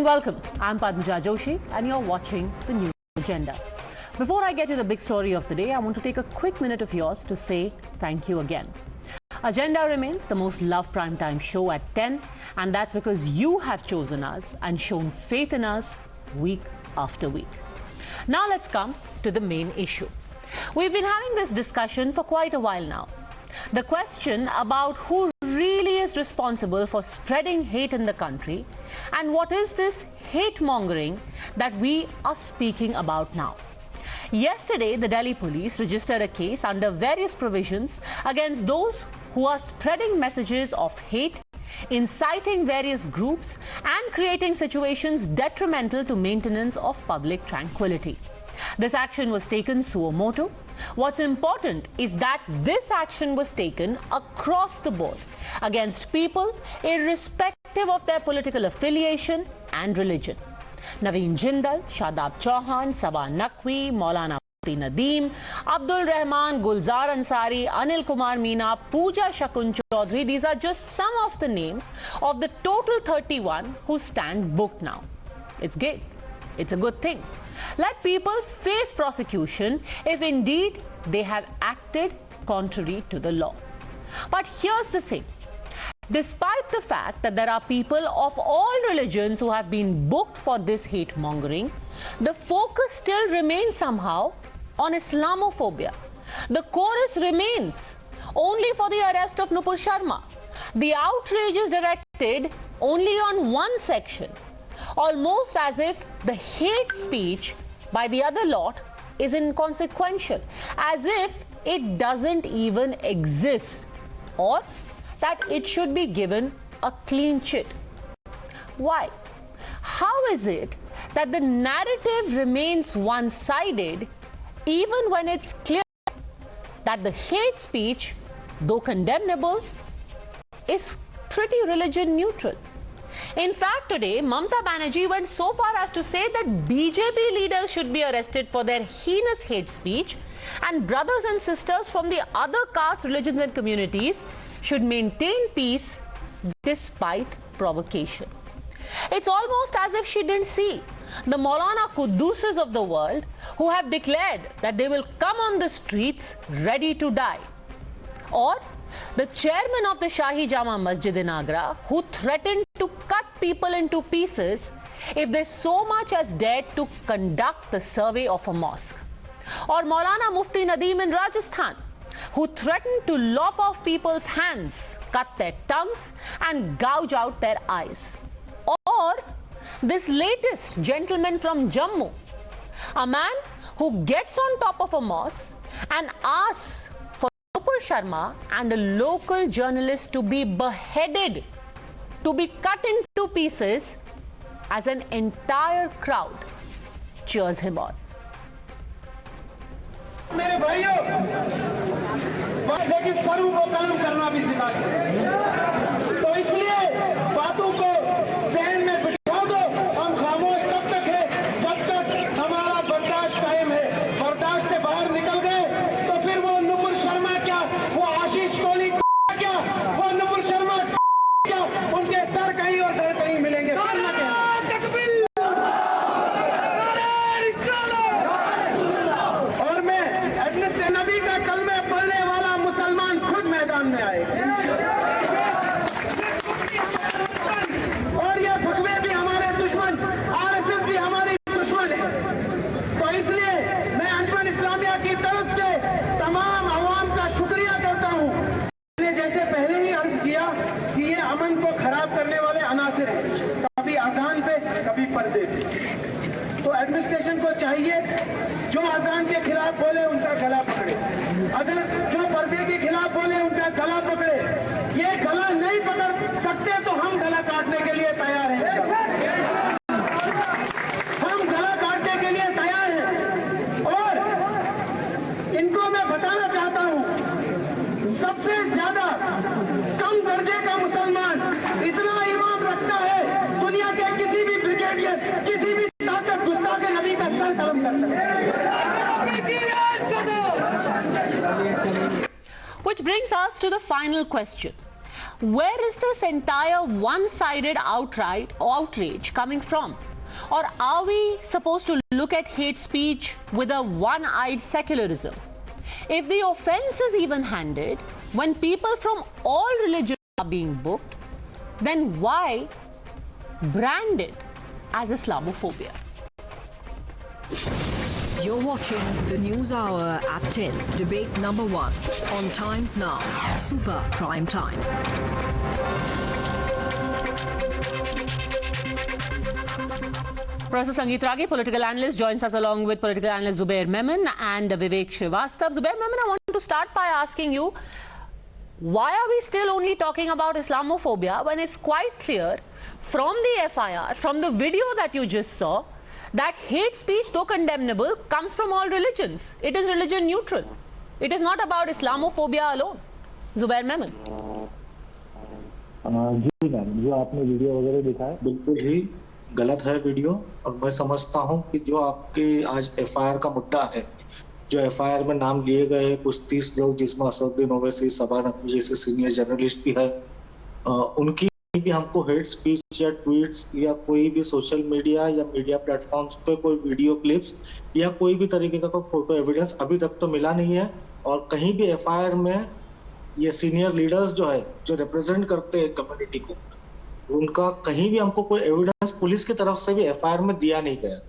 and welcome. I'm Padmaja Joshi and you're watching the News Agenda. Before I get to the big story of the day, I want to take a quick minute of yours to say thank you again. Agenda remains the most loved primetime show at 10, and that's because you have chosen us and shown faith in us week after week. Now let's come to the main issue. We've been having this discussion for quite a while now. The question about who really is responsible for spreading hate in the country and what is this hate mongering that we are speaking about now. Yesterday, the Delhi police registered a case under various provisions against those who are spreading messages of hate, inciting various groups and creating situations detrimental to maintenance of public tranquility. This action was taken suo motu. What's important is that this action was taken across the board against people irrespective of their political affiliation and religion. Naveen Jindal, Shadab Chauhan, Saba Naqvi, Maulana Mufti Nadeem, Abdul Rahman, Gulzar Ansari, Anil Kumar Meena, Pooja Shakun Chaudhary. These are just some of the names of the total 31 who stand booked now. It's great. It's a good thing. Let people face prosecution if indeed they have acted contrary to the law. But here's the thing. Despite the fact that there are people of all religions who have been booked for this hate mongering, the focus still remains somehow on Islamophobia. The chorus remains only for the arrest of Nupur Sharma. The outrage is directed only on one section, almost as if the hate speech by the other lot is inconsequential, as if it doesn't even exist, or that it should be given a clean chit. Why? How is it that the narrative remains one-sided even when it's clear that the hate speech, though condemnable, is pretty religion neutral? In fact, today, Mamata Banerjee went so far as to say that BJP leaders should be arrested for their heinous hate speech, and brothers and sisters from the other castes, religions and communities should maintain peace despite provocation. It's almost as if she didn't see the Maulana Qudduses of the world who have declared that they will come on the streets ready to die, or the chairman of the Shahi Jama Masjid in Agra who threatened to cut people into pieces if they so much as dared to conduct the survey of a mosque, or Maulana Mufti Nadeem in Rajasthan who threatened to lop off people's hands, cut their tongues and gouge out their eyes, or this latest gentleman from Jammu, a man who gets on top of a mosque and asks for Nupur Sharma and a local journalist to be beheaded, to be cut into pieces, as an entire crowd cheers him on. मेरे भाइयों, लेकिन सरू को कलम करना भी सिखा दो। तो इसलिए बातों को ज़हन में बिठा दो। हम खामोश तब तक है जब तक हमारा बर्दाश्त कायम है। बर्दाश्त से बाहर निकल गए तो फिर वो नुपुर शर्मा क्या, वो आशीष कोहली क्या, वो नुपुर शर्मा क्या, उनके सर कहीं और घर कहीं मिलेंगे। नबी का कलमे पढ़ने वाला मुसलमान खुद मैदान में आए और ये फतवे भी हमारे दुश्मन, आरएसएस भी हमारी दुश्मन है। तो इसलिए मैं अंजुमन इस्लामिया की तरफ से तमाम अवाम का शुक्रिया करता हूँ। मैंने जैसे पहले ही अर्ज किया कि ये अमन को खराब करने वाले अनासिर हैं, कभी अजान पे कभी पर्दे पे। तो एडमिनिस्ट्रेशन को चाहिए जो अजान के खिलाफ बोले उनका गला पकड़े, अगर जो पर्दे के खिलाफ बोले उनका गला पकड़े। ये गला नहीं पकड़ सकते तो हम गला काटने के लिए तैयार हैं। हम गला काटने के लिए तैयार हैं। और इनको मैं बताना चाहता हूं, सबसे ज्यादा कम दर्जे का मुसलमान इतना ईमान रखता है दुनिया के किसी भी ब्रिगेडियर, किसी भी ताकत गुस्ताखे नबी का सर कलम कर सकते। Which brings us to the final question. Where is this entire one-sided outrage coming from? Or are we supposed to look at hate speech with a one-eyed secularism? If the offense is even-handed, when people from all religions are being booked, then why brand it as Islamophobia? You're watching the News Hour at 10, debate number 1 on Times Now, Super Prime Time. Professor Sangeet Ragi, political analyst, joins us along with political analyst Zubair Memon and Vivek Srivastava. Zubair Memon, I want to start by asking you, why are we still only talking about Islamophobia when it's quite clear from the FIR, from the video that you just saw, that hate speech, though condemnable, comes from all religions. It is religion neutral. It is not about Islamophobia alone. Zubair Memon. Ji ma'am, जो आपने video वगैरह दिखाया बिल्कुल ही गलत है video. और मैं समझता हूं कि जो आपके आज एफआईआर का मुद्दा है, जो एफआईआर में नाम लिए गए कुछ 30 लोग, जिसमें असदुद्दीन ओवैसी, सबा नकवी जैसे सीनियर जर्नलिस्ट भी है, उनकी भी हमको हेट स्पीच या ट्वीट्स या कोई भी सोशल मीडिया या मीडिया प्लेटफॉर्म्स पे कोई वीडियो क्लिप्स या कोई भी तरीके का कोई फोटो एविडेंस अभी तक तो मिला नहीं है। और कहीं भी एफआईआर में ये सीनियर लीडर्स जो है, जो रिप्रेजेंट करते हैं कम्युनिटी को, उनका कहीं भी हमको कोई एविडेंस पुलिस की तरफ से भी एफआईआर में दिया नहीं गया।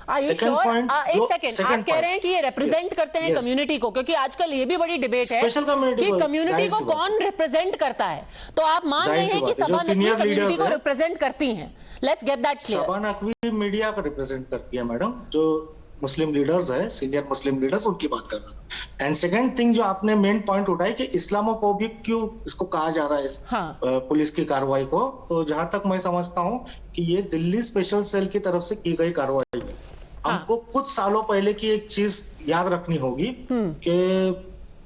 सेकंड पॉइंट, एक सेकंड, आप कह रहे हैं कि ये रिप्रेजेंट करते हैं कम्युनिटी को, क्योंकि आजकल ये भी बड़ी डिबेट है कि कम्युनिटी को कौन रिप्रेजेंट करता है। तो आप मान रहे हैं कि सबा नकवी कम्युनिटी को रिप्रेजेंट करती हैं। Let's get that clear. Saba Naqvi media को रिप्रेजेंट करती है मैडम, जो मुस्लिम लीडर्स है, सीनियर मुस्लिम लीडर्स, उनकी बात कर रहा हूं। एंड सेकंड थिंग जो आपने मेन पॉइंट उठाई कि इस्लामोफोबिक क्यों इसको कहा जा रहा है इस पुलिस की कार्रवाई को, तो जहां तक मैं समझता हूं कि ये दिल्ली स्पेशल सेल की तरफ से की गई कार्रवाई है। हमको कुछ सालों पहले की एक चीज याद रखनी होगी कि,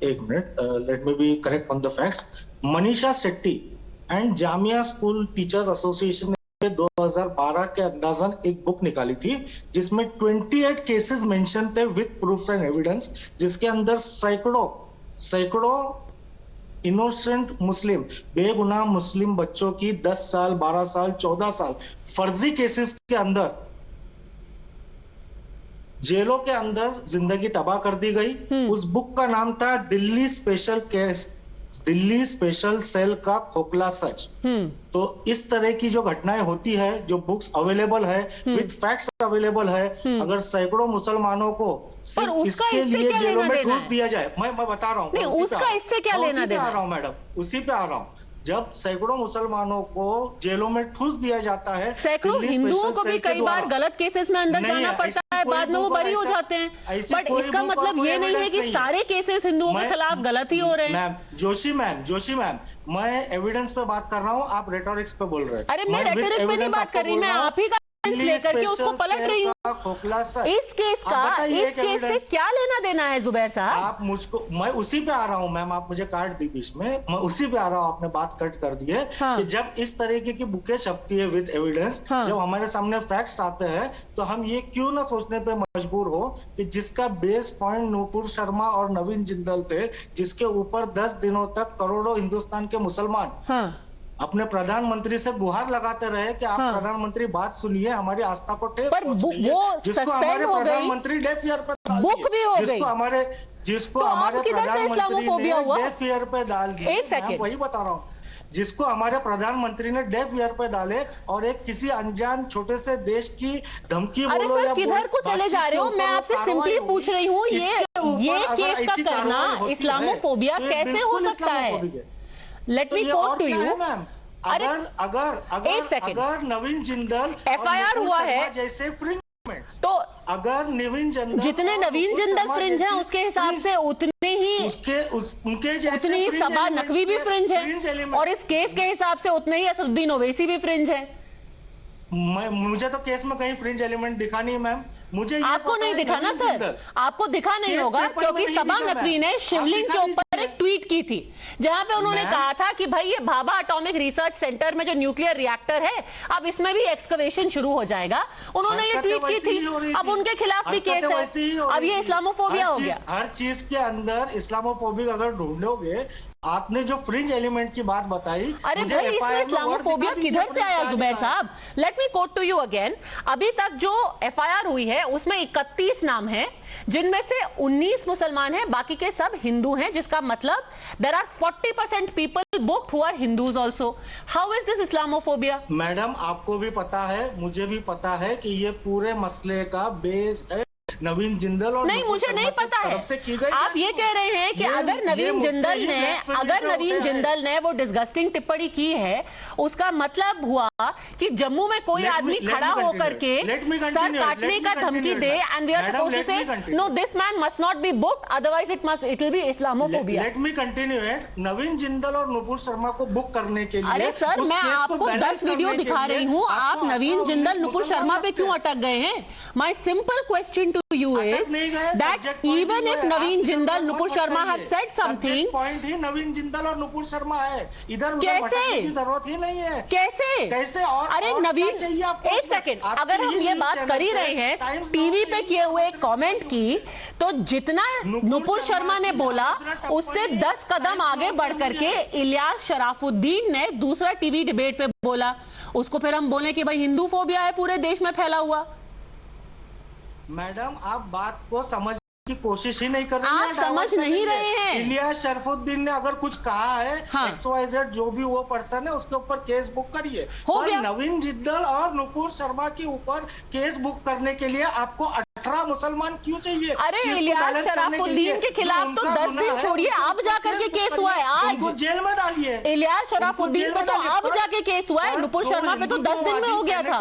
एक minute, let me be correct on the facts. Manisha Shetty and Jamia school teachers association 2012 के अंदाजन एक बुक निकाली थी जिसमें 28 केसेस मेंशन थे विद प्रूफ एंड एविडेंस, जिसके अंदर सैकड़ों इनोसेंट मुस्लिम, बेगुनाह मुस्लिम बच्चों की 10 साल, 12 साल, 14 साल फर्जी केसेस के अंदर जेलों के अंदर जिंदगी तबाह कर दी गई। उस बुक का नाम था दिल्ली स्पेशल सेल का खोखला सच। तो इस तरह की जो घटनाएं होती है, जो बुक्स अवेलेबल है, विद फैक्ट्स अवेलेबल है, अगर सैकड़ों मुसलमानों को सिर्फ इसके लिए जेलों में ठूस दिया जाए, मैं बता रहा हूँ उसका इससे क्या लेना देना। आ रहा हूँ मैडम, उसी पे आ रहा हूँ। जब सैकड़ों मुसलमानों को जेलों में ठूस दिया जाता है, सैकड़ों हिंदुओं को भी कई बार गलत केसेस में अंदर जाना पड़ता है, बाद में वो बरी हो जाते हैं। बट इसका मतलब ये नहीं है कि सारे केसेस हिंदुओं के खिलाफ गलत ही हो रहे हैं। जोशी मैम, मैं एविडेंस पे बात कर रहा हूँ, आप रेटोरिक्स पे बोल रहे हैं। अरे मैं रेटोरिक पे नहीं बात कर रही, मैं आप ही का लेकर के उसको पलट रही हूँ। इस केस से क्या लेना देना है जुबैर साहब? आप मुझको, मैं उसी पे आ रहा हूँ मैम, आप मुझे काट दी बीच में, मैं उसी पे आ रहा हूँ, आपने बात कट कर दी है। कि जब इस तरीके की बुकें छपती है विद एविडेंस, जब हमारे सामने फैक्ट्स आते हैं, तो हम ये क्यों ना सोचने पे मजबूर हो कि जिसका बेस पॉइंट नूपुर शर्मा और नवीन जिंदल थे, जिसके ऊपर 10 दिनों तक करोड़ों हिंदुस्तान के मुसलमान अपने प्रधानमंत्री से गुहार लगाते रहे कि आप प्रधानमंत्री बात सुनिए, हमारी आस्था को ठेस पहुंचाइए, जिसको हमारे प्रधानमंत्री डेफ ईयर पे डाल दिए, जिसको हमारे प्रधानमंत्री ने डेफ ईयर पे डाल दिए। वही बता रहा हूँ, जिसको हमारे प्रधानमंत्री ने डेफ ईयर पे डाले, और एक किसी अनजान छोटे से देश की धमकी बोलो या किधर को चले जा रहे हो? मैं आपसे सिंपली पूछ रही हूँ, ये केस का करना इस्लामोफोबिया कैसे हो सकता है? Let me quote to you. अगर नवीन जिंदल एफआईआर हुआ है जैसे फ्रिंज, तो अगर नवीन जिंदल, जितने नवीन जिंदल फ्रिंज हैं उसके हिसाब से उतने ही उतनी ही सबा नकवी भी फ्रिंज है, और इस केस के हिसाब से उतने ही असदुद्दीन ओवैसी भी फ्रिंज है। मुझे तो केस में कहीं फ्रिंज एलिमेंट दिखा नहीं मैम, मुझे आपको नहीं दिखा ना सर, आपको दिखा नहीं होगा, क्योंकि सबा नकवी ने शिवलिंग के ऊपर एक ट्वीट की थी जहां पे उन्होंने कहा था कि भाई ये भाभा एटॉमिक रिसर्च सेंटर में जो न्यूक्लियर रिएक्टर है, अब इसमें भी एक्सकवेशन शुरू हो जाएगा। उन्होंने ये ट्वीट की थी, अब उनके खिलाफ भी केस है। अब ये इस्लामोफोबिया हो गया। हर चीज के अंदर इस्लामोफोबिक अगर ढूंढोगे, आपने जो फ्रिंज एलिमेंट की बात बताई, अरे भाई इसमें इस्लामोफोबिया किधर से आया जुबैर साहब? Let me quote to you again. अभी तक जो एफआईआर हुई है उसमें 31 नाम हैं, जिनमें से 19 मुसलमान हैं, बाकी के सब हिंदू हैं, जिसका मतलब there are 40% people booked who are Hindus also. How is this Islamophobia? Madam आपको भी पता है, मुझे भी पता है कि ये पूरे मसले का बेस है नवीन जिंदल और नहीं, मुझे नहीं पता है। आप ये कह रहे हैं कि अगर नवीन जिंदल ने वो डिस्गस्टिंग टिप्पणी की है, उसका मतलब हुआ कि जम्मू में कोई आदमी खड़ा होकर के सर काटने का धमकी दे, and we are supposed to say no this man must not be booked, otherwise it will be Islamophobia. Let me continue it. Naveen Jindal और नुपुर शर्मा को बुक करने के लिए, अरे सर मैं आपको 10 वीडियो दिखा रही हूँ, आप नवीन जिंदल नुपुर शर्मा पे क्यों अटक गए हैं? My simple question to you is that even if Naveen Jindal, Nupur Sharma have said something, point ही नवीन जिंदल और नुपुर शर्मा है, इधर उधर भटकने की जरूरत ही नहीं है। कैसे? और अरे नवीन, एक सेकेंड, अगर हम ये बात कर ही रहे हैं टीवी पे किए हुए कमेंट की, तो जितना नुपुर शर्मा ने बोला उससे 10 कदम आगे बढ़ करके इलियास शराफुद्दीन ने दूसरा टीवी डिबेट पे बोला, उसको फिर हम बोले कि भाई हिंदू फोबिया है पूरे देश में फैला हुआ। मैडम आप बात को समझ की कोशिश ही नहीं कर रही हैं। आप समझ नहीं रहे हैं। इलियास शरफुद्दीन ने अगर कुछ कहा है, हाँ। XYZ जो भी वो पर्सन है उसके ऊपर केस बुक करिए। और नवीन जिंदल और नुपुर शर्मा के ऊपर केस बुक करने के लिए आपको 18 मुसलमान क्यों चाहिए? अरे इलियास शराफुद्दीन के खिलाफ तो 10 दिन छोड़िए, अब जाकर के केस हुआ है, आज जेल में डालिए। इलियास शराफुद्दीन पे तो अब जाके केस हुआ है, नुपुर शर्मा पे तो 10 दिन में हो गया था।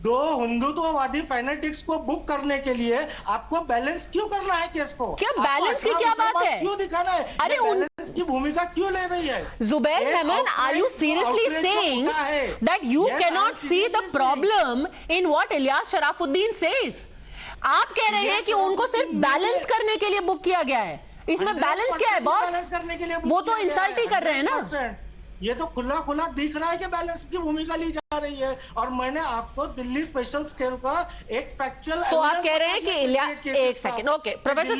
दो हिंदुत्ववादी फैनेटिक्स को बुक करने के लिए आपको बैलेंस क्यों करना है केस को? क्या बैलेंस की क्या बात है? क्यों दिखाना है? अरे बैलेंस की भूमिका क्यों ले रही है? Zubair Memon, are you seriously saying that you can not see the problem in what Ilyas Sharafuddin says? आप कह रहे हैं कि उनको सिर्फ बैलेंस करने के लिए बुक किया गया है। इसमें बैलेंस क्या है बॉस? वो तो इंसल्ट ही कर रहे हैं ना। ये तो खुला खुला दिख रहा है कि बैलेंस की भूमिका ली जा रही है। और मैंने आपको दिल्ली स्पेशल स्केल का एक फैक्चुअल, तो आप कह रहे हैं कि एक सेकंड, ओके प्रोफेसर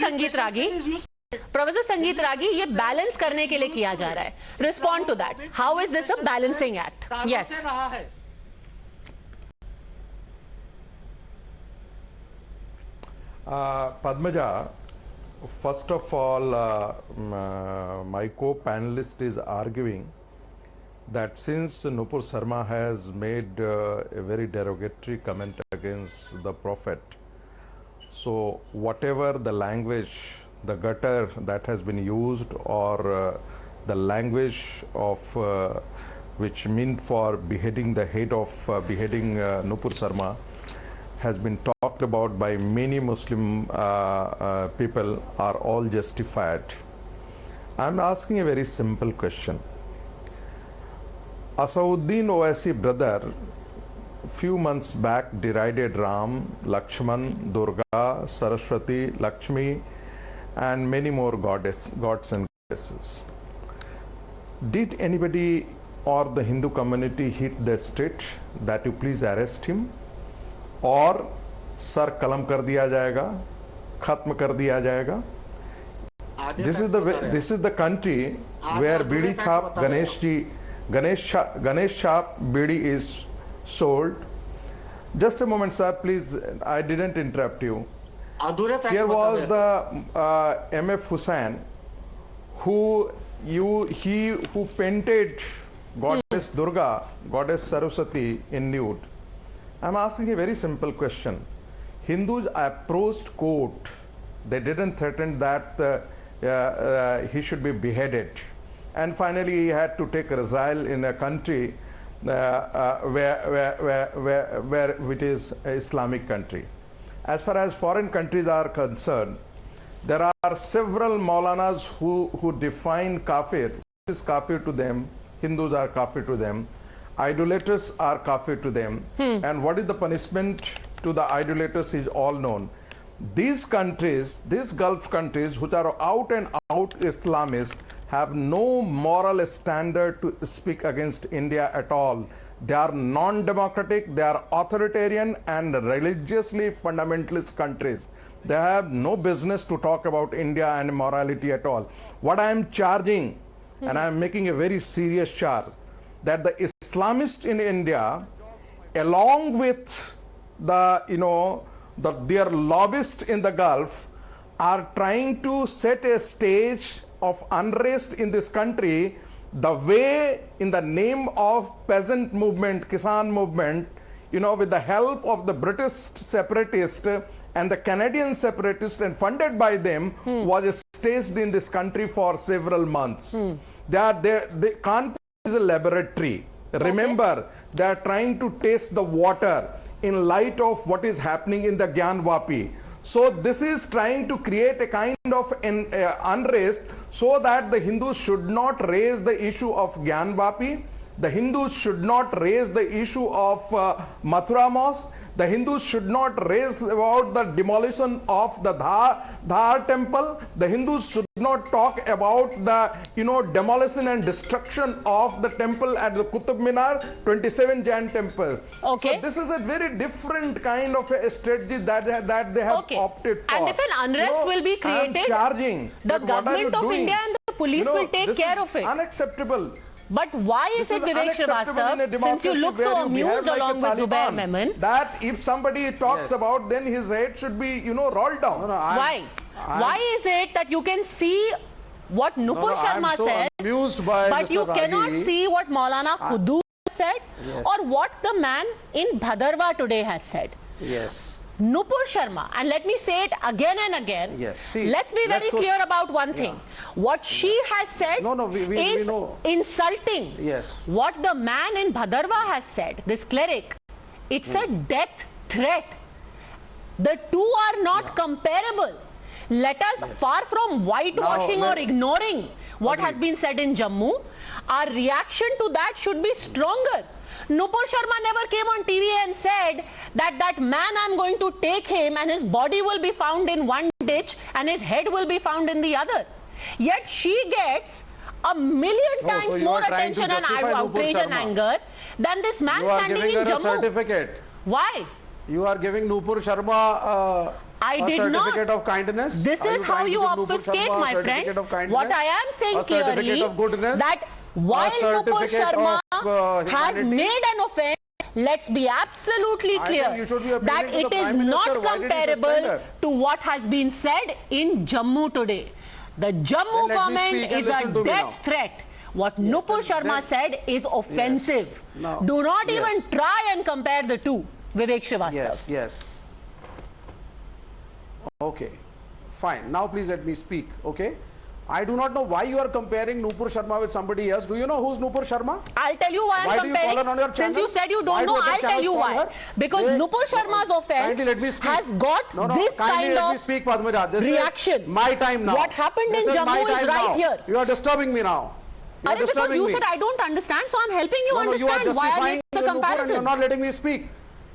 संगीत रागी, ये बैलेंस करने के लिए किया जा रहा है। Respond to that, how is this a balancing act? Yes Padmaja, first of all, my co-panelist is arguing that since Nupur Sharma has made a very derogatory comment against the Prophet, so whatever the language, the gutter that has been used, or the language of which meant for beheading the head of beheading Nupur Sharma has been talked about by many Muslim people are all justified. I'm asking a very simple question. Asauddin Owaisi brother few months back derided Ram, Lakshman, Durga, Saraswati, Lakshmi and many more gods and goddesses. Did anybody or the Hindu community hit the street that you please arrest him? और sir कलम कर दिया जाएगा, खत्म कर दिया जाएगा? This is the country where बीड़ी छाप Ganesh Shop bidi is sold. Just a moment, sir, please. I didn't interrupt you. Here was the M.F. Hussain, who painted goddess Durga, goddess Saraswati in nude. I'm asking a very simple question. Hindus approached court. They didn't threaten that he should be beheaded. And finally, he had to take resile in a country which is an Islamic country. As far as foreign countries are concerned, there are several Maulanas who define kafir. What is kafir to them? Hindus are kafir to them. Idolaters are kafir to them. And what is the punishment to the idolaters is all known. These countries, these Gulf countries, which are out and out Islamist, have no moral standard to speak against India at all. They are non-democratic, they are authoritarian and religiously fundamentalist countries. They have no business to talk about India and morality at all. What I am charging and I am making a very serious charge, that the Islamists in India, along with the, their lobbyists in the Gulf, are trying to set a stage of unrest in this country, the way in the name of peasant movement, Kisan movement, with the help of the British separatists and the Canadian separatists and funded by them, was staged in this country for several months. Kanpur is a laboratory. Remember, they are trying to taste the water in light of what is happening in the Gyanvapi. So this is trying to create a kind of unrest so that the Hindus should not raise the issue of Gyanvapi. The Hindus should not raise the issue of Mathura Mosque. The Hindus should not raise about the demolition of the Dhar temple. The Hindus should not talk about the demolition and destruction of the temple at the Qutub Minar, 27 Jain temple. Okay. So this is a very different kind of a strategy that they have opted for. And if an unrest will be created, charging, the government of India and the police will take care of it. Unacceptable. But why is it, Vivek Srivastava, since you look so amused along with Zubair Memon, that if somebody talks about, then his head should be, rolled down? Why? Why is it that you can see what Nupur Sharma said, but you cannot see what Maulana Quddus said, or what the man in Bhadarwah today has said? Yes. Nupur Sharma, and let me say it again and again. Yes. See, let's be very clear about one thing. What she has said is insulting. Yes. What the man in Bhadarwah has said, this cleric, it's a death threat. The two are not comparable. Let us, far from whitewashing or ignoring what has been said in Jammu, our reaction to that should be stronger. Nupur Sharma never came on TV and said that man, I'm going to take him and his body will be found in one ditch and his head will be found in the other. Yet she gets a million times more attention and outrage and anger than this man standing in Jammu. A certificate. Why? You are giving Nupur Sharma I a did certificate not. of kindness. This is how you obfuscate, my friend. What I am saying clearly, that while Nupur Sharma has made an offense, let's be absolutely clear that it is not comparable to what has been said in Jammu today. The Jammu comment is a death threat. What Nupur Sharma said is offensive. Do not even try and compare the two, Vivek Srivastava. Yes. Okay, fine. Now please let me speak, okay? I do not know why you are comparing Nupur Sharma with somebody else. Do you know who's Nupur Sharma? I'll tell you why I'm comparing. Since you said you don't know, I'll tell you why. Because Nupur Sharma's offense has got this kind of reaction. My time now. What happened in Jammu is right here. You are disturbing me now. Because you said I don't understand, so I'm helping you understand why I make the comparison. You're not letting me speak.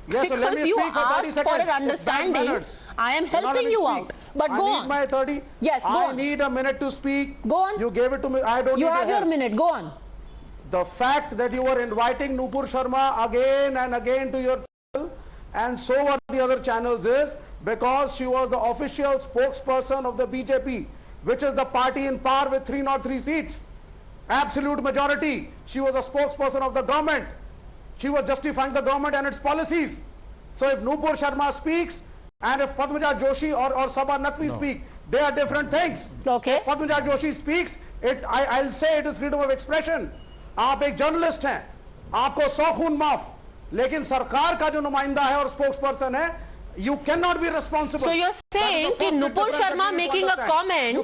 Yes, because so let me you speak for 30 asked seconds. for an understanding, I am helping you out. But go on. I need my 30. Yes, go on. I need a minute to speak. Go on. You gave it to me. I don't You need have your minute. Go on. The fact that you were inviting Nupur Sharma again and again to your channel, and so were the other channels, is because she was the official spokesperson of the BJP, which is the party in power with 303 seats. Absolute majority. She was a spokesperson of the government. She was justifying the government and its policies. So if Nupur Sharma speaks and if Padmaja Joshi or Sabha Naqvi speak, they are different things. Okay. If Padmaja Joshi speaks, I'll say it is freedom of expression. आप एक journalist हैं, आपको 100 खून माफ, लेकिन सरकार का जो नुमाइंदा है और स्पोक्सपर्सन है, you cannot be responsible. So you're saying that Nupur Sharma making a comment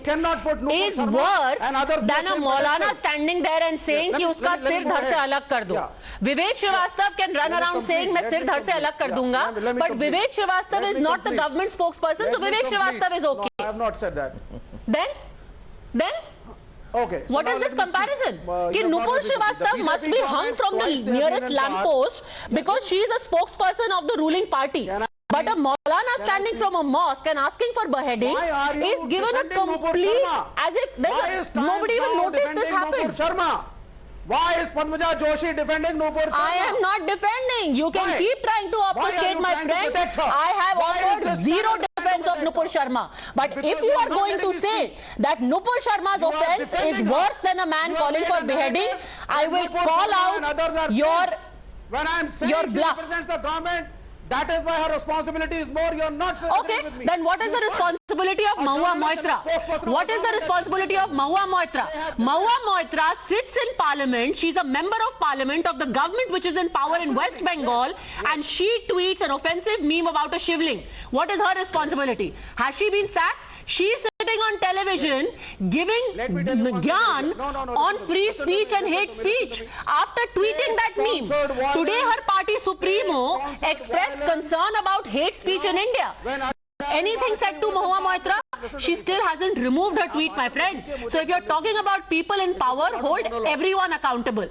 is worse than a Maulana standing there and saying कि उसका सिर धड़ से अलग कर दो. Vivek Srivastava can run around saying मैं सिर धड़ से अलग कर दूंगा, but Vivek Srivastava is not the government spokesperson, so Vivek Srivastava is okay. I have not said that. Then? Okay. What is this comparison? Ki Nupur Srivastava must be hung from the nearest lamppost because she is a spokesperson of the ruling party. But a Maulana standing from a mosque and asking for beheading is given a complete, as if nobody even noticed this happened. Why is Padmaja Joshi defending Nupur Sharma? I am not defending. You can keep trying to obfuscate, my friend. I have offered zero defense offense of Nupur Sharma. But if you are going to say that Nupur Sharma's offense is worse than a man calling for beheading, I will call out when I am saying she represents the government, that is why her responsibility is more. You're not okay, with me. then what is the responsibility of Mahua Moitra? What is the responsibility of Mahua Moitra? Mahua Moitra sits in parliament. She's a member of parliament of the government which is in power in West Bengal, and she tweets an offensive meme about a shivling. What is her responsibility? Has she been sacked? She's sitting on television giving gyan on free speech and hate speech after tweeting that meme. Today her party supremo expressed concern about hate speech in India. Anything said to Mahua Moitra? She still hasn't removed her tweet, my friend. So if you're talking about people in power, hold everyone accountable.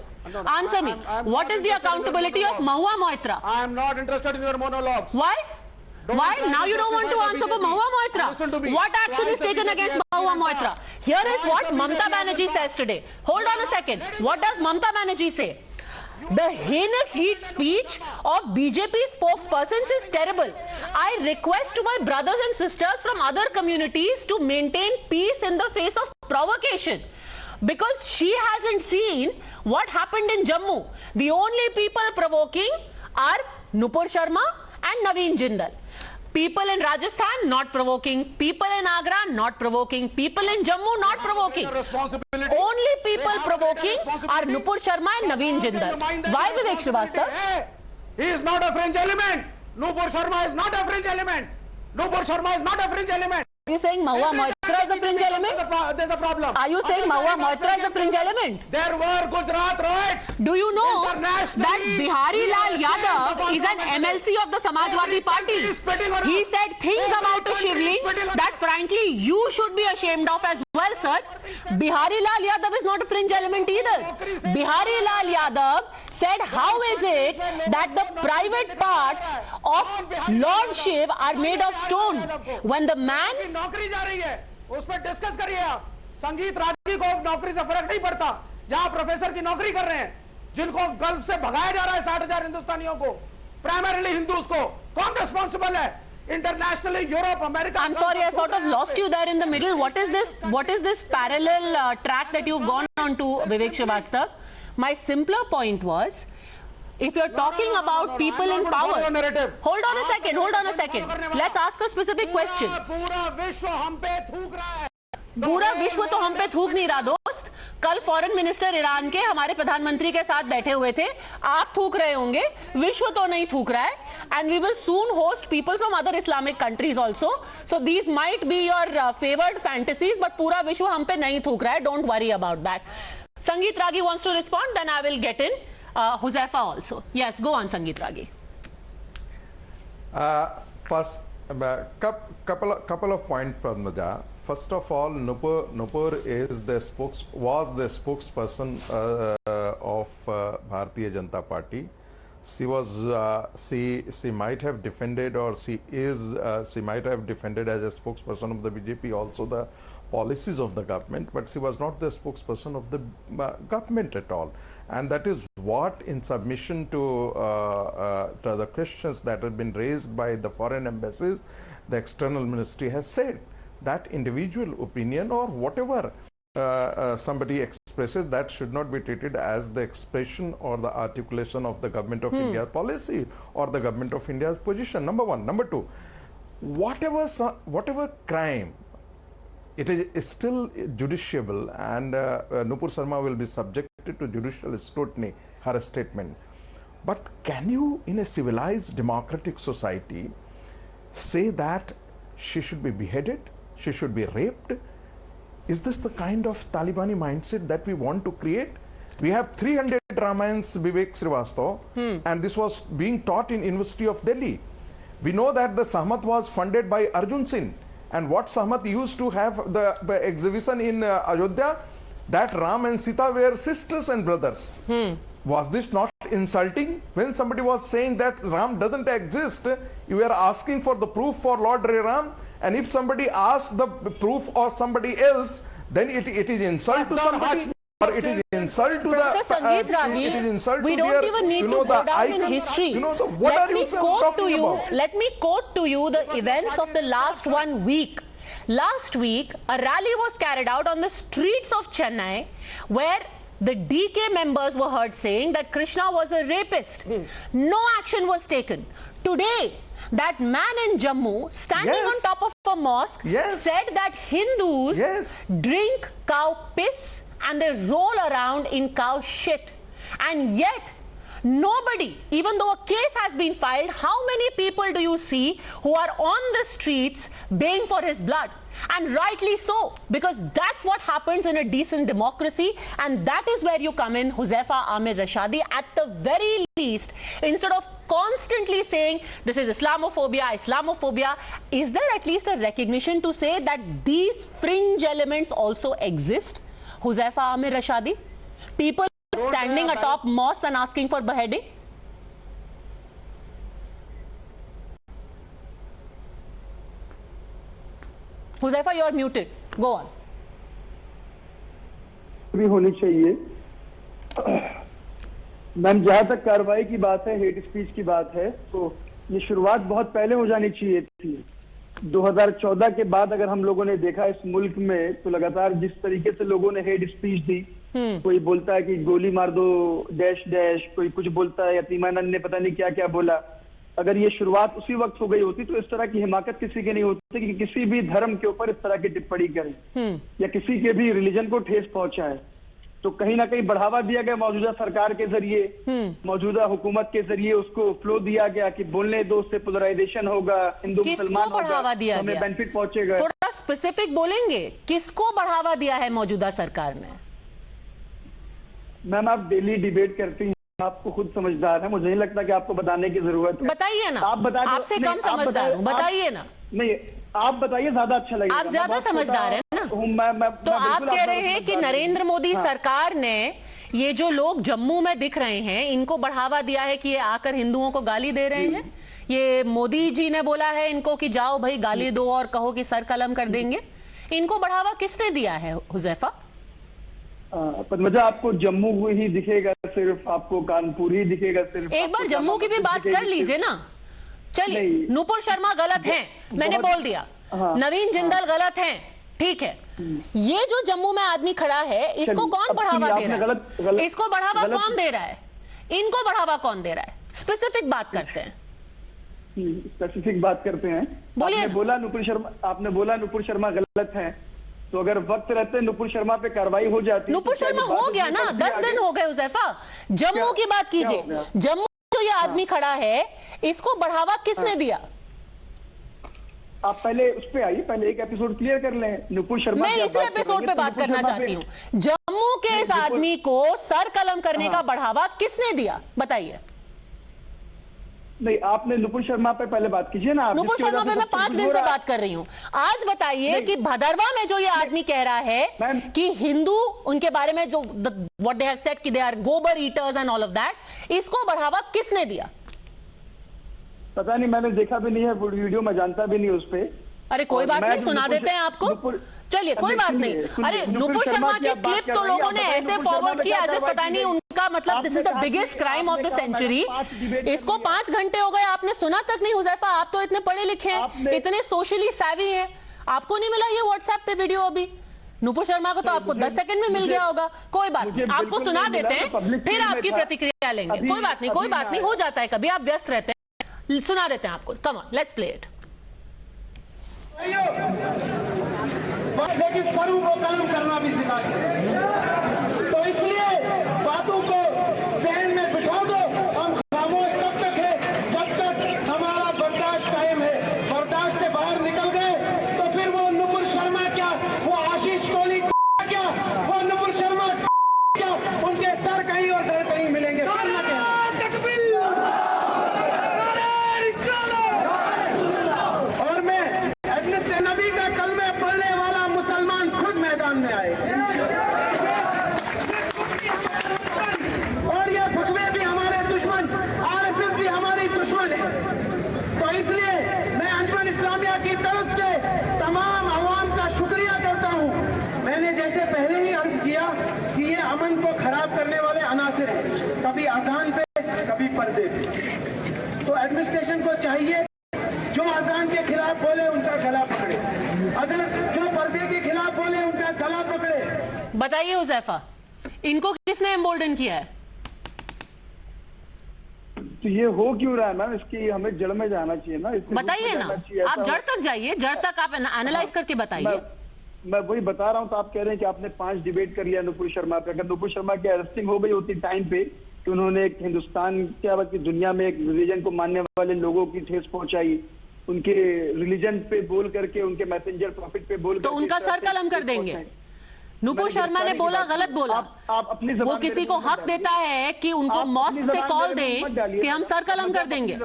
Answer me. What is the accountability of Mahua Moitra? I am not interested in your monologues. Why? Why? Now you don't want to answer for Mahua Moitra. What action is taken against Mahua Moitra? Here is what Mamata Banerjee says today. Hold on a second. What does Mamata Banerjee say? The heinous hate speech of BJP spokespersons is terrible. I request to my brothers and sisters from other communities to maintain peace in the face of provocation. Because she hasn't seen what happened in Jammu. The only people provoking are Nupur Sharma and Naveen Jindal. People in Rajasthan not provoking, people in Agra not provoking, people in Jammu not provoking. Only people provoking are Nupur Sharma and Naveen Jindal. Why Vivek Srivastava? He is not a fringe element. Nupur Sharma is not a fringe element. Nupur Sharma is not a fringe element. Are you saying Mahua Moitra is a fringe element? There's a problem. Are you saying Mahua Moitra is a fringe element? There were Gujarat riots. Do you know that Bihari Lal Yadav is an MLC of the Samajwadi Party? He said things about a shivling that frankly you should be ashamed of as well, sir. Bihari Lal Yadav is not a fringe element either. Bihari Lal Yadav said, how is it that the private parts of Lord Shiv are made of stone when the man... नौकरी जा रही है, उस पर discuss करिए आप। संगीत रागी को नौकरी से फर्क नहीं पड़ता, यहाँ प्रोफेसर की नौकरी कर रहे हैं, जिनको गल्फ से भगाया जा रहा है 60,000 हिंदुस्तानियों को, प्राइमरीली हिंदूज को, कौन रिस्पांसिबल है? Internationally, Europe, America. I'm sorry, I sort of lost you there in the middle. What is this parallel track that you've gone on to, Vivek Srivastava? My simpler point was, if you're talking about people in power, hold on a second. Let's ask a specific question. पूरा विश्व तो हम पे थूक नहीं रहा दोस्त. कल फॉरेन मिनिस्टर ईरान के हमारे प्रधानमंत्री के साथ बैठे हुए थे. आप थूक रहे होंगे, विश्व तो नहीं थूक रहा है. And we will soon host people from other Islamic countries also. So these might be your favored fantasies, but पूरा विश्व हम पे नहीं थूक रहा है. Don't worry about that. Sangeet Ragi wants to respond, then I will get in. Huzaifa also. Yes, go on, Sangeet Ragi. First, couple of points, Padmaja. First of all, Nupur is was the spokesperson of Bharatiya Janata Party. She might have defended, or she might have defended as a spokesperson of the BJP also the policies of the government, but she was not the spokesperson of the government at all. And that is what, in submission to the questions that have been raised by the foreign embassies, the external ministry has said that individual opinion or whatever somebody expresses, that should not be treated as the expression or the articulation of the government of India's policy or the government of India's position. Number one. Number two, whatever crime, it is still judiciable, and Nupur Sharma will be subjected to judicial scrutiny, her statement. But can you, in a civilized democratic society, say that she should be beheaded, she should be raped? Is this the kind of Talibani mindset that we want to create? We have 300 Ramayans, Vivek Srivastava, and this was being taught in University of Delhi. We know that the Sahmat was funded by Arjun Singh. And what Sahmat used to have the exhibition in Ayodhya, that Ram and Sita were sisters and brothers. Was this not insulting? When somebody was saying that Ram doesn't exist, you were asking for the proof for Lord Ram, and if somebody asks the proof or somebody else, then it is insult to somebody. or it is insult to Professor Sangeet Ragi, it is insult we to don't their, even need you to know, go the down in icon, history. you know, what Let are me you quote talking to you. about? Let me quote to you the events of the last 1 week. Last week, a rally was carried out on the streets of Chennai, where the DK members were heard saying that Krishna was a rapist. No action was taken. Today, that man in Jammu, standing Yes. on top of a mosque, Yes. said that Hindus Yes. drink cow piss and they roll around in cow shit. And yet, nobody, even though a case has been filed, how many people do you see who are on the streets baying for his blood? And rightly so, because that's what happens in a decent democracy, and that is where you come in, Huzaifa Amir Rashadi. At the very least, instead of constantly saying this is Islamophobia, Islamophobia, is there at least a recognition to say that these fringe elements also exist? Huzaifa Amir Rashadi? People standing atop mosques and asking for beheading? Huzaifa, you are muted. Go on. भी होनी चाहिए। Ma'am, जहां तक कार्रवाई की बात है, hate speech की बात है, तो ये शुरुआत बहुत पहले हो जानी चाहिए थी। 2014 के बाद अगर हम लोगों ने देखा इस मुल्क में, तो लगातार जिस तरीके से लोगों ने हेट स्पीच दी, कोई बोलता है कि गोली मार दो डैश डैश, कोई कुछ बोलता है, यतीमानंद ने पता नहीं क्या क्या बोला। अगर ये शुरुआत उसी वक्त हो गई होती तो इस तरह की हिमाकत किसी की नहीं होती कि किसी भी धर्म के ऊपर इस तरह की टिप्पणी करें या किसी के भी रिलीजन को ठेस पहुंचाए। तो कहीं ना कहीं बढ़ावा दिया गया मौजूदा सरकार के जरिए, मौजूदा हुकूमत के जरिए उसको फ्लो दिया गया कि बोलने दो, उससे पोलराइजेशन होगा, हिंदू मुसलमान बढ़ावा दिया हमें गया? बेनिफिट पहुंचेगा। थोड़ा स्पेसिफिक बोलेंगे, किसको बढ़ावा दिया है मौजूदा सरकार ने? मैम, आप डेली डिबेट करती हैं, आपको खुद समझदार है, मुझे नहीं लगता कि आपको बताने की जरूरत है। बताइए ना, आप बता दो। आपसे नहीं, कम आप समझदार हूँ, बताइए ना। नहीं, आप बताइए, ज्यादा अच्छा लगेगा। आप ज्यादा समझदार है ना। तो आप कह रहे हैं कि नरेंद्र मोदी सरकार ने ये जो लोग जम्मू में दिख रहे हैं, इनको बढ़ावा दिया है कि ये आकर हिंदुओं को गाली दे रहे हैं। ये मोदी जी ने बोला है इनको कि जाओ भाई गाली दो और कहो कि सर कलम कर देंगे। इनको बढ़ावा किसने दिया है हुजैफा? पद्मजा, आपको जम्मू ही दिखेगा सिर्फ, आपको कानपुर ही दिखेगा सिर्फ। एक बार जम्मू की भी बात कर लीजिए ना। चलिए, नुपुर शर्मा गलत हैं, मैंने बोल दिया। नवीन जिंदल गलत हैं, ठीक है। ये जो जम्मू में आदमी खड़ा है, इसको कौन बढ़ावा दे रहा है? इसको बढ़ावा कौन दे रहा है? इनको बढ़ावा कौन दे रहा है? स्पेसिफिक बात करते हैं। स्पेसिफिक बात करते हैं। बोलिए। आपने बोला नुपुर शर्मा गलत है, तो अगर वक्त रहते नुपुर शर्मा पे कार्रवाई हो जाती। नुपुर शर्मा हो गया ना, 10 दिन हो गए हुजैफा। जम्मू की बात कीजिए। जम्मू जो ये आदमी खड़ा है, इसको बढ़ावा किसने दिया? आप पहले उस पे आइए, पहले एक एपिसोड क्लियर कर लें। नुपुर शर्मा, मैं इसी एपिसोड पे बात करना चाहती हूँ। जम्मू के इस आदमी को सर कलम करने का बढ़ावा किसने दिया, बताइए। नहीं, आपने नुपुर शर्मा पे पहले बात कीजिए ना। नुपुर शर्मा पे मैं 5 दिन से बात कर रही हूँ। आज बताइए कि भदरवा में जो ये आदमी कह रहा है कि हिंदू, उनके बारे में जो व्हाट दे हैव सेड कि दे आर गोबर eaters and all of that, इसको बढ़ावा किसने दिया? पता नहीं, मैंने देखा भी नहीं है वीडियो, मैं जानता भी नहीं उस पे। अरे कोई बात नहीं, सुना देते हैं आपको। चलिए, कोई बात नहीं। अरे नुपुर शर्मा की क्लिप तो लोगों ने ऐसे फॉरवर्ड किया ऐसे पता नहीं उनका मतलब this is the biggest crime of the century. इसको 5 घंटे हो गए, आपने सुना तक नहीं हुजैफा। आप तो इतने पढ़े लिखे हैं, इतने सोशली सैवी हैं, आपको नहीं मिला ये व्हाट्सएप पे वीडियो? अभी नुपुर शर्मा को तो आपको 10 सेकंड में मिल गया होगा। कोई बात नहीं, आपको सुना देते हैं, फिर आपकी प्रतिक्रिया लेंगे। कोई बात नहीं, कोई बात नहीं, हो जाता है कभी, आप व्यस्त रहते हैं। सुना देते हैं आपको। Come on, let's play it. लेकिन सरू को कलम करना भी सिखा दो। तो इसलिए बातों को जहन में बिठा दो। हम खामोश तब तक है जब तक हमारा बर्दाश्त कायम है। बर्दाश्त से बाहर निकल गए तो फिर वो नुपुर शर्मा क्या, वो आशीष कोहली क्या, वो नुपुर शर्मा क्या, उनके सर कहीं और दर कहीं मिलेंगे। और मैं नबी का कलमे पढ़ने वाला मुसलमान खुद मैदान में आए। सिर्फ कभी अजान पे, कभी पर्दे पे। तो एडमिनिस्ट्रेशन को चाहिए जो अजान के खिलाफ बोले उनका गला पकड़े, अगर जो पर्दे के खिलाफ बोले उनका गला पकड़े। बताइए हुज़ैफा, इनको किसने एम्बोल्डन किया है? तो ये हो क्यों रहा है मैम, इसकी हमें जड़ में जाना चाहिए ना। बताइए ना, आप जड़ तक जाइए, जड़ तक आप एनालाइज करके बताइए। मैं वही बता रहा हूँ। तो आप कह रहे हैं कि आपने 5 डिबेट कर लिया नुपुर शर्मा पे। अगर नुपुर शर्मा की अरेस्टिंग हो गई होती टाइम पे कि उन्होंने एक हिंदुस्तान क्या बात की दुनिया में एक रिलीजन को मानने वाले लोगों की ठेस पहुंचाई, उनके रिलीजन पे बोल करके, उनके मैसेंजर प्रॉफिट पे बोल तो उनका सर कलम कर देंगे। नुपुर शर्मा ने बोला, गलत बोला। आप अपनी वो किसी को हक देता है कि उनको मॉस्क से कॉल दें कि हम सर कलम कर देंगे।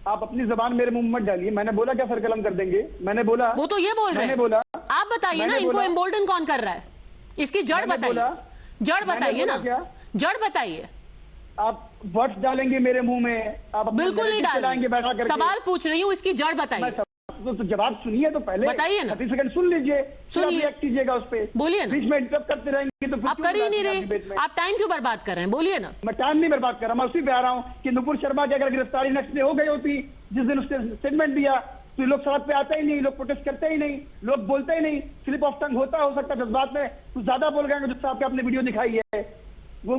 आप अपनी जबान मेरे मुंह मत डालिए। मैंने बोला क्या सर कलम कर देंगे? मैंने बोला, वो तो ये बोल रहे हैं। बोला, आप बताइए ना, इनको एम्बोल्डन कौन कर रहा है? इसकी जड़ बताइए, जड़ बताइए ना, जड़ बताइए। आप वर्ड्स डालेंगे मेरे मुंह में, आप बिल्कुल नहीं डालेंगे। सवाल पूछ रही हूँ, इसकी जड़ बताइए। तो जवाब सुनिए तो पहले, बताइए ना। 30 सेकंड सुन लीजिए, रिएक्ट कीजिएगा उस पर। बोलिए ना। बीच में इंटरप्ट करते रहेंगे तो आप कर ही नहीं रहे, आप टाइम क्यों बर्बाद कर रहे हैं? बोलिए ना। मैं टाइम नहीं बर्बाद कर रहा, मैं उसी पे आ रहा हूँ कि नुपुर शर्मा की अगर गिरफ्तारी नेक्स्ट डे हो गई होती, जिस दिन उसने स्टेटमेंट दिया, तो लोग सड़क पे आते ही नहीं, लोग प्रोटेस्ट करते ही नहीं, लोग बोलते ही नहीं, स्लिप ऑफ टंग होता हो सकता है जज्बात में कुछ ज्यादा बोल गए, जिससे आपने अपनी वीडियो दिखाई है, वो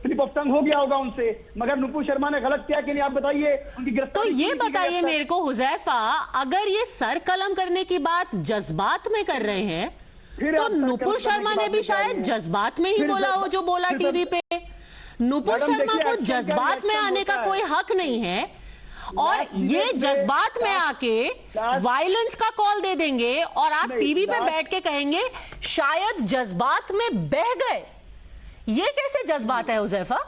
स्लिप ऑफ टंग हो गया होगा उनसे। मगर नुपुर शर्मा ने गलत किया कि नहीं, आप बताइए। उनकी गिरफ्तारी तो ये बताइए मेरे को हुज़ैफा, अगर ये सर कलम करने की बात जज्बात में कर रहे हैं तो नुपुर शर्मा ने भी शायद जज्बात में ही बोला हो जो बोला टीवी पे। नुपुर शर्मा को जज्बात में आने का कोई हक नहीं है, और ये जज्बात में आके वायलेंस का कॉल दे देंगे और आप टीवी पे बैठ के कहेंगे शायद जज्बात में बह गए। ये कैसे जज्बात है हुज़ैफा?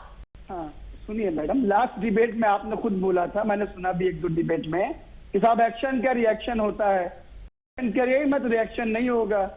हाँ सुनिए मैडम, लास्ट डिबेट में आपने खुद बोला था, मैंने सुना भी 1-2 डिबेट में, कि साहब एक्शन का रिएक्शन होता है, एक्शन करिए मत रिएक्शन नहीं होगा।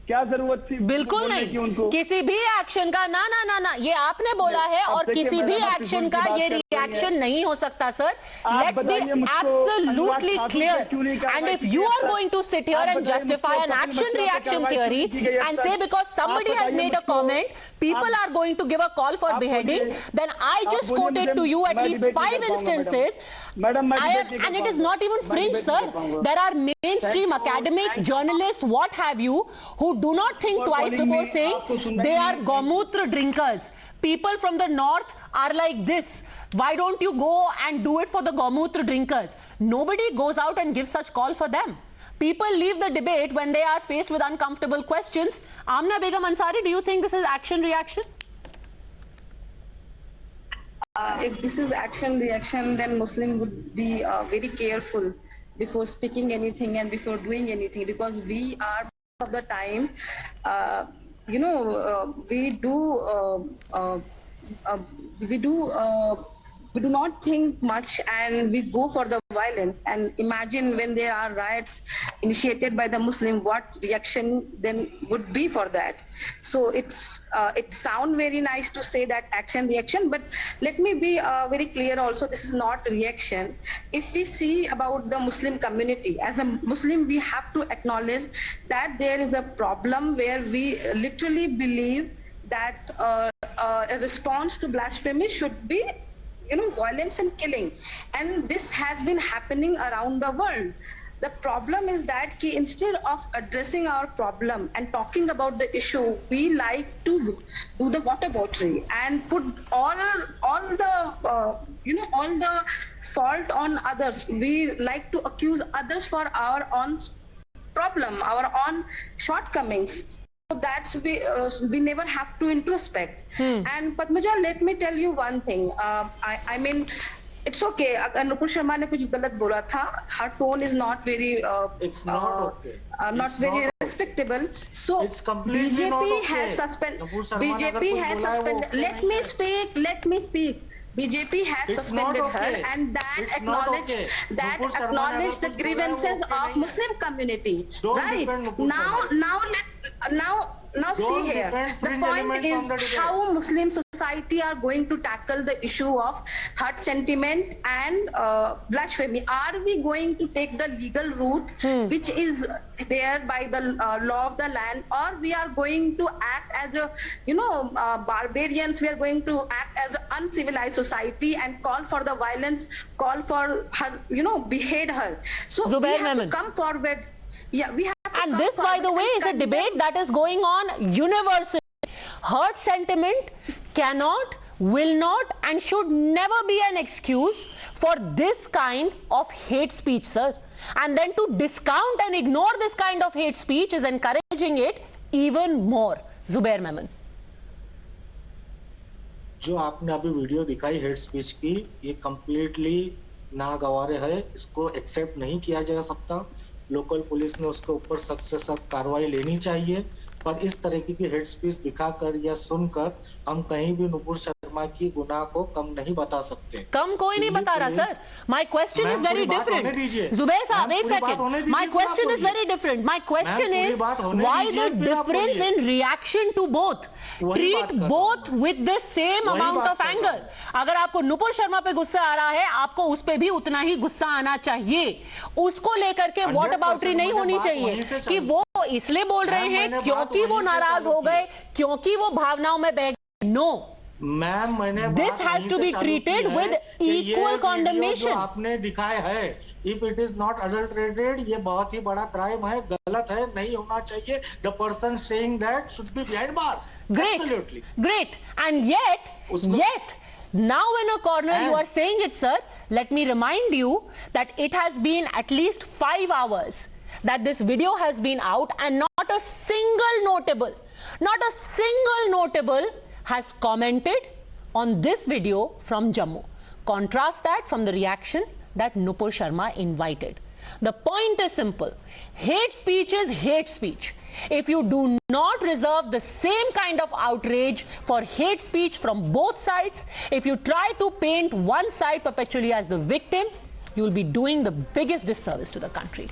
क्या जरूरत थी? बिल्कुल नहीं, उनको किसी भी एक्शन का ना ना ना ना, ये आपने बोला है, और किसी भी एक्शन का ये रिएक्शन नहीं हो सकता sir. Let's be absolutely clear, and if you are going to sit here and justify an action reaction theory and say because somebody has made a comment people are going to give a call for beheading, then I just quoted to you at least 5 instances, and it is not even fringe sir. There are mainstream academics, journalists, what have you, who do not think twice before saying they are Gomutra drinkers. People from the north are like this. Why don't you go and do it for the Gomutra drinkers? Nobody goes out and gives such call for them. People leave the debate when they are faced with uncomfortable questions. Amna Begum Ansari, do you think this is action reaction? If this is action reaction, then Muslim would be very careful before speaking anything and before doing anything, because we are of the time, we do not think much and we go for the violence. And imagine when there are riots initiated by the Muslim, what reaction then would be for that. So it sounds very nice to say that action reaction, but let me be very clear also, this is not reaction. If we see about the Muslim community, as a Muslim we have to acknowledge that there is a problem where we literally believe that a response to blasphemy should be violence and killing, and this has been happening around the world. The problem is that instead of addressing our problem and talking about the issue, we like to do the waterboarding and put all the fault on others. We like to accuse others for our own problem, our own shortcomings. So that's we never have to introspect. And Padmaja, let me tell you one thing. I mean, it's okay. अगर नुपुर शर्मा ने कुछ गलत बोला था, her tone is not very it's not okay. Not very respectable. So BJP has suspended. BJP has suspended. Let me speak. BJP has suspended her, and that acknowledged the grievances of Muslim community. Right now see here. The point is how Muslim society are going to tackle the issue of hate sentiment and blasphemy? Are we going to take the legal route, which is there by the law of the land, or we are going to act as a, barbarians? We are going to act as an uncivilized society and call for the violence, call for her, behead her. So Zubair we have Memon. to come forward. Yeah, we have to And come this, by the forward way, and is a debate that is going on universally. Hurt sentiment cannot, will not, and should never be an excuse for this kind of hate speech, sir. And then to discount and ignore this kind of hate speech is encouraging it even more. Zubair Memon. जो आपने अभी video दिखाई hate speech की, ये completely नागवार है, इसको accept नहीं किया जा सकता। लोकल पुलिस ने उसके ऊपर सख्त से सख्त कार्रवाई लेनी चाहिए, पर इस तरीके की हेट स्पीच दिखाकर या सुनकर हम कहीं भी नुपुर शर्मा की गुनाह को कम नहीं बता सकते। कम कोई नहीं बता रहा sir. My question is very different. Zubair साहब, एक second. My question is very different. My question is why the difference in reaction to both? Treat both with the same amount of anger. अगर आपको नुपुर शर्मा पे गुस्सा आ रहा है, आपको उस पे भी उतना ही गुस्सा आना चाहिए। उसको लेकर के वॉट अबाउटरी नहीं होनी चाहिए कि वो इसलिए बोल रहे हैं क्योंकि वो नाराज हो गए, क्योंकि वो भावनाओं में बह गए। नो मैम, मैंने This has to be treated with equal condemnation. जो आपने दिखाया है, if it is not adulterated, ये बहुत ही बड़ा क्राइम है, गलत है, नहीं होना चाहिए। The person saying that should be behind bars. Great, Absolutely. great. And yet, now in a corner you are saying it, sir. Let me remind you that it has been at least 5 hours that this video has been out, and not a single notable has commented on this video from Jammu. Contrast that from the reaction that Nupur Sharma invited. The point is simple. Hate speech is hate speech. If you do not reserve the same kind of outrage for hate speech from both sides, if you try to paint one side perpetually as the victim, you will be doing the biggest disservice to the country.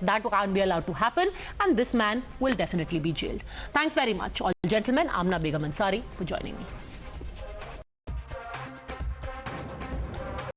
That can't be allowed to happen, and this man will definitely be jailed. Thanks very much, all gentlemen. Amna Begum Ansari for joining me.